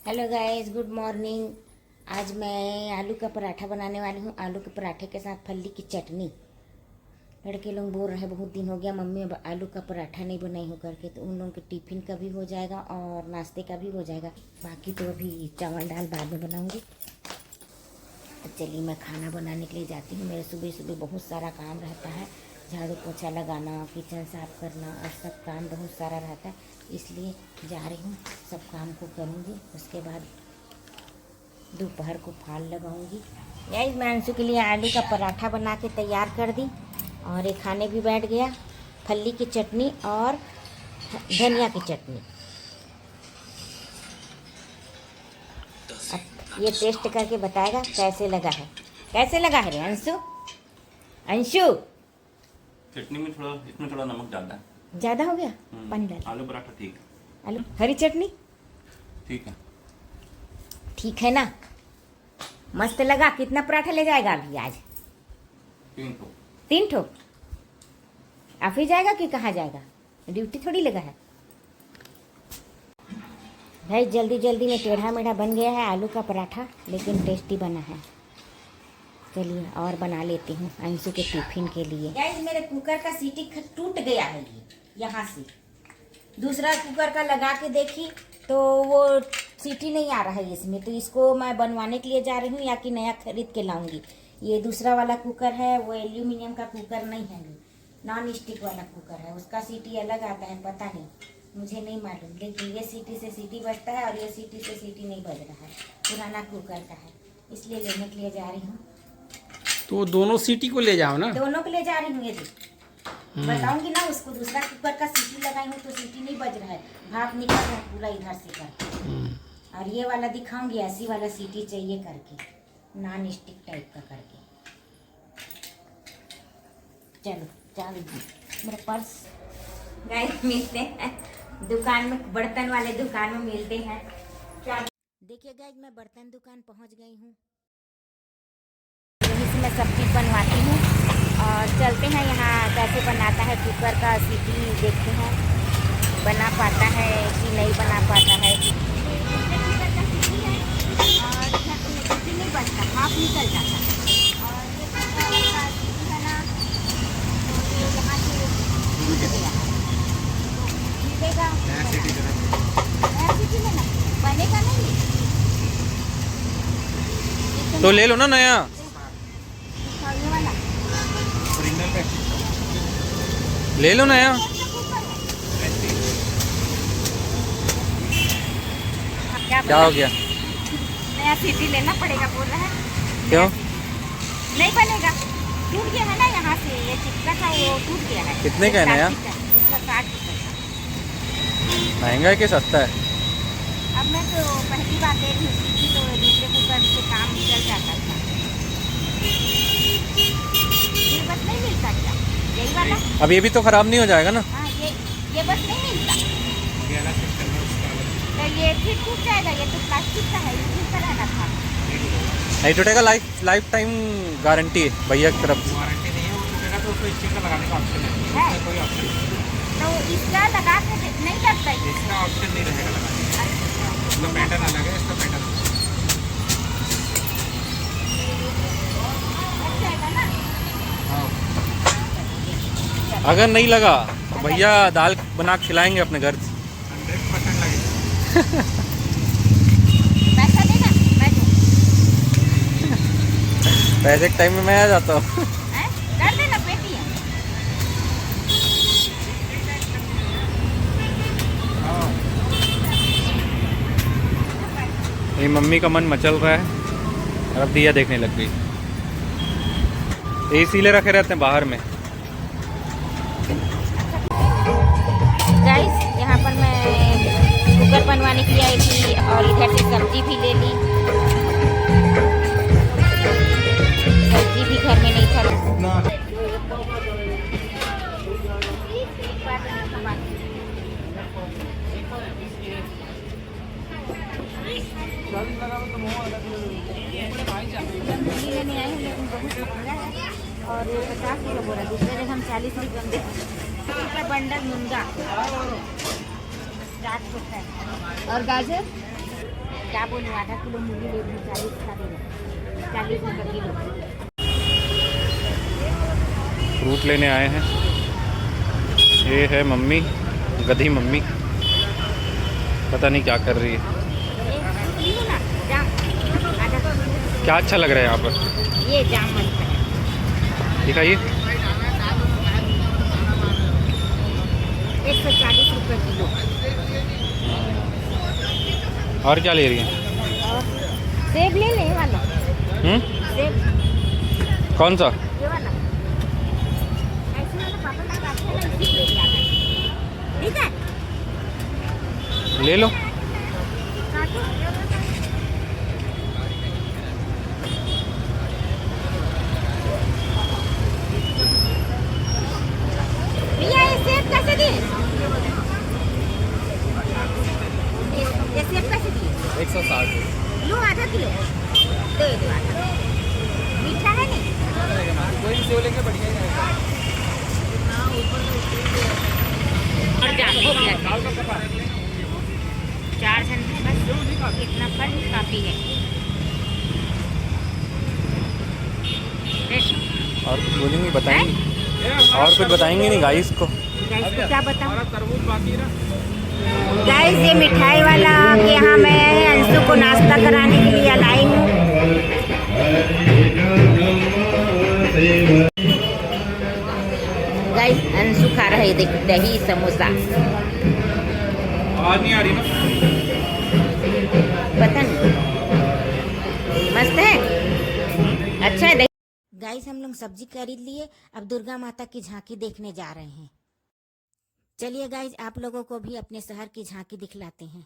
Hello guys, good morning. आज मैं आलू का पराठा बनाने वाली हूँ। आलू के पराठे के साथ फल्ली की चटनी। लड़के लोग बोल रहे हैं बहुत दिन हो गया मम्मी अब आलू का पराठा नहीं बनाई हो करके, तो उन लोगों के टिफ़िन का भी हो जाएगा और नाश्ते का भी हो जाएगा। बाकी तो अभी चावल दाल बाद में बनाऊँगी। तो चलिए मैं खाना बनाने के लिए जाती हूँ। मेरे सुबह सुबह बहुत सारा काम रहता है, झाड़ू पोछा लगाना, किचन साफ करना और सब काम बहुत सारा रहता है, इसलिए जा रही हूँ। सब काम को करूँगी, उसके बाद दोपहर को फाल लगाऊंगी। यही मैं अंशु के लिए आलू का पराठा बना के तैयार कर दी और ये खाने भी बैठ गया। फल्ली की चटनी और धनिया की चटनी। अब ये टेस्ट करके बताएगा कैसे लगा है। कैसे लगा है रे अंशु? अंशु, चटनी में थोड़ा, इसमें थोड़ा नमक ज़्यादा है। ज़्यादा हो गया? पानी डाल। आलू पराठा ठीक है। आलू हरी चटनी ठीक है। ठीक है ना? मस्त लगा। कितना पराठा ले जाएगा अभी आज? 3 ठो। 3 ठो? ऑफिस जाएगा कि कहाँ जाएगा? ड्यूटी थोड़ी लगा है भाई। जल्दी जल्दी में टेढ़ा मेढ़ा बन गया है आलू का पराठा, लेकिन टेस्टी बना है। चलिए और बना लेती हूँ अंशु के टिफिन के लिए। गाइस, मेरे कुकर का सीटी टूट गया है। ये यहाँ से दूसरा कुकर का लगा के देखी तो वो सीटी नहीं आ रहा है इसमें, तो इसको मैं बनवाने के लिए जा रही हूँ या कि नया खरीद के लाऊंगी। ये दूसरा वाला कुकर है, वो एल्यूमिनियम का कुकर नहीं है, नॉन स्टिक वाला कुकर है। उसका सीटी अलग आता है, पता नहीं, मुझे नहीं मालूम। लेकिन ये सीटी से सीटी बजता है और ये सीटी से सीटी नहीं बज रहा है। पुराना कुकर का है, इसलिए लेने के लिए जा रही हूँ। तो दोनों सीटी को ले जाओ ना। दोनों को ले जा रही हूँ। ये बताऊंगी ना उसको। दूसरा कुकर का सीटी लगाई हूँ तो सीटी नहीं बज रहा है, भाप निकल रहा है पूरा इधर से कर। और ये वाला दिखाऊंगी, ऐसी वाला सीटी चाहिए करके, नॉन स्टिक टाइप का करके। चलो चलो मेरा पर्स। गाइस, मिलते हैं दुकान में, बर्तन वाले दुकान में मिलते हैं। देखिए गाइस, मैं बर्तन दुकान पहुंच गई हूँ। यहीं से मैं सब चीज़ बनवाती हूँ और चलते हैं यहाँ कैसे बनाता है कुकर का सीटी, देखते हैं बना पाता है कि नहीं बना पाता है। और सीटी नहीं बनता, भाप निकल जाता है। और ये कुकर का सीटी है ना, तो ये यहाँ से टूट गया है, मिलेगा नया सीटी लेना, बनेगा नहीं तो ले लो ना नया। ले लो नया। क्या हो गया? नया सीटी लेना पड़ेगा बोल रहा है। क्यों? नहीं बनेगा, टूट गया है ना यहाँ से, ये चिपका था वो टूट गया है। कितने का है नया? इसका 60 रुपये का। महंगा है कि सस्ता है? अब मैं तो पहली बार ले रही हूँ सीटी, तो दूसरे कुकर से काम चल जाता था। ये बस नहीं मिलता क्या? यही वाला? अब ये भी तो खराब नहीं हो जाएगा ना? हाँ, ये बस नहीं मिलता। तो ये फिर टूट जाएगा, ये तो प्लास्टिक का है, इसी तरह रहना था। नहीं टूटेगा, लाइफ टाइम गारंटी है भैया की तरफ से। वारंटी नहीं है, वो टूटेगा तो उसको स्टिकर लगाने का ऑप्शन है, इसमें कोई ऑप्शन नहीं। तो इसका लगा के नहीं लगता है? इसका ऑप्शन नहीं रहेगा लगाने का, इसका पैटर्न अलग है, इसका पैटर्न अच्छा ना। हाँ। अगर नहीं लगा तो भैया दाल बना के खिलाएंगे अपने घर से। 100% लगेगा। पैसा देना, मैं दूँ। पैसे के टाइम में मैं आ जाता हूँ। कर देना पेटीएम। मेरी मम्मी का मन मचल रहा है और अब दिया देखने लग गई। इसीलिए रखे रहते हैं बाहर में। गाइस, यहाँ पर मैं कुकर बनवाने के लिए आई थी और इधर से सब्जी भी ले ली। सब्जी भी घर में नहीं था। लेने आए हैं, लेकिन बहुत महंगा है और ये 50 रुपये बोला। दूसरे जगह हम 40 रुपये में देते। बंडल मुनगा 60 रुपये। और गाजर क्या बोलूँ, आधा किलो मूली ले लूँ, 40 का देना, 40 रुपये किलो। फ्रूट लेने आए हैं। ये है मम्मी, गधी मम्मी, पता नहीं क्या कर रही है। क्या अच्छा लग रहा है यहाँ पर? ये जामुन दिखाइए। 140 रुपये किलो। और क्या ले रही हैं? और सेब ले ले वाला। सेब कौन सा? ये वाला। ऐसे वाला पापा का अच्छा है, इसी ले लिया था। ठीक है, ले लो। काटो। भैया ये सेब कैसे दिए? ये सेब कैसे दिए? 160। लो आधा किलो दे दो, आधा। मीठा है नहीं? कोई सेव लेंगे बढ़िया ही और जान हो गया 4 जन बस, इतना फल काफ़ी है। और कुछ बोलेंगे, बताएंगे? और कुछ बताएंगे नहीं गाइस को? गाइस को क्या बताऊं? गाइस ये मिठाई वाला के यहाँ मैं अंशु को नाश्ता कराने के लिए लाई हूँ। गाइस अंशु खा रहा है, देख दही समोसा। आवाज नहीं आ रही ना? पता नहीं, मस्त है, अच्छा है। गाइस हम लोग सब्जी खरीद लिए, अब दुर्गा माता की झांकी देखने जा रहे हैं। चलिए गाइस आप लोगों को भी अपने शहर की झांकी दिखलाते हैं।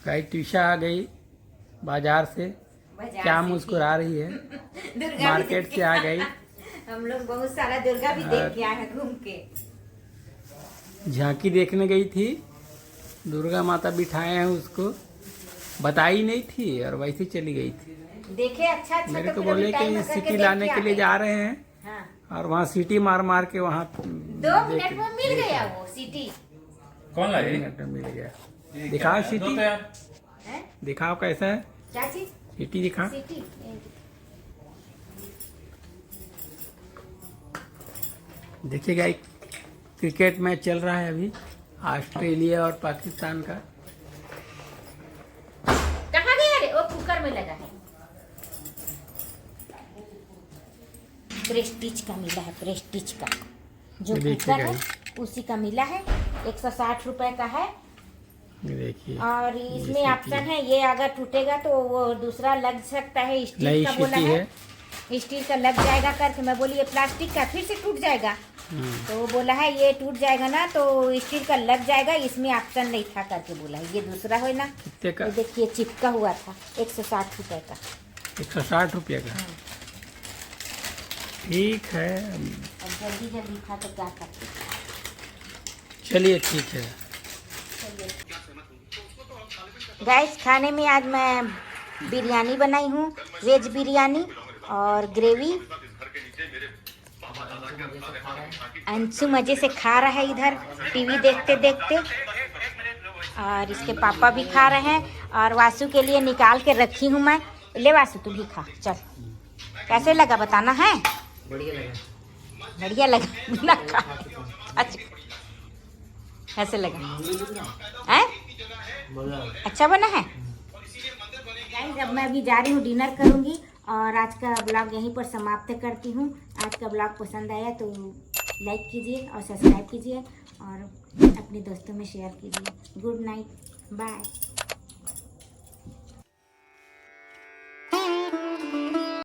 गाइस ट्यूशा आ गई बाजार से, क्या मुस्कुरा रही है। मार्केट से आ गई। हम लोग बहुत सारा दुर्गा भी देख के आए हैं घूम के। झांकी देखने गई थी, दुर्गा माता बिठाए हैं, उसको बताई नहीं थी और वैसे चली गई थी। देखे अच्छा अच्छा मेरे तो को फिर बोले टाइम कि करके सिटी देख लाने के लिए आए। जा रहे हैं, हाँ। और वहाँ सीटी मार मार के वहाँ 2 मिनट में मिल गया वो सीटी। कौन लाई? मिनट में मिल गया। दिखाओ सीटी, हैं? दिखाओ कैसा है क्या चीज? सीटी, दिखा। सीटी। देखिएगा एक क्रिकेट मैच चल रहा है अभी, ऑस्ट्रेलिया और पाकिस्तान का। कहाँ गया रे? वो कुकर में लगा है। प्रेस्टीज का मिला है, प्रेस्टीज का जो ये देखिए कुकर है उसी का मिला है। 160 रुपए का है। ये देखिए, और इसमें ऑप्शन है, ये अगर टूटेगा तो वो दूसरा लग सकता है, स्टील नई का बोला सीटी है। स्टील का लग जाएगा करके मैं बोली ये प्लास्टिक का फिर से टूट जाएगा। तो वो बोला है ये टूट जाएगा ना तो स्टील का लग जाएगा, इसमें ऑप्शन नहीं था करके बोला है। ये दूसरा है ना, कितने का? ये देखिए चिपका हुआ था, 160 रुपए का। 160 रुपये का। ठीक है, अब जल्दी जल्दी था तो क्या करते। चलिए ठीक है। गैस खाने में आज मैं बिरयानी बनाई हूँ, वेज बिरयानी और ग्रेवी। अंशु मजे से खा रहा है इधर टीवी देखते देखते, और इसके पापा भी खा रहे हैं। और वासु के लिए निकाल के रखी हूँ मैं। ले वासु तू भी खा, चल। कैसे लगा बताना है? बढ़िया लगा। बढ़िया लगा ना खा। अच्छा कैसे लगा है? अच्छा बना है गाइस। अब मैं अभी जा रही हूँ, डिनर करूँगी और आज का ब्लॉग यहीं पर समाप्त करती हूँ। आज का ब्लॉग पसंद आया तो लाइक कीजिए और सब्सक्राइब कीजिए और अपने दोस्तों में शेयर कीजिए। Good night, bye.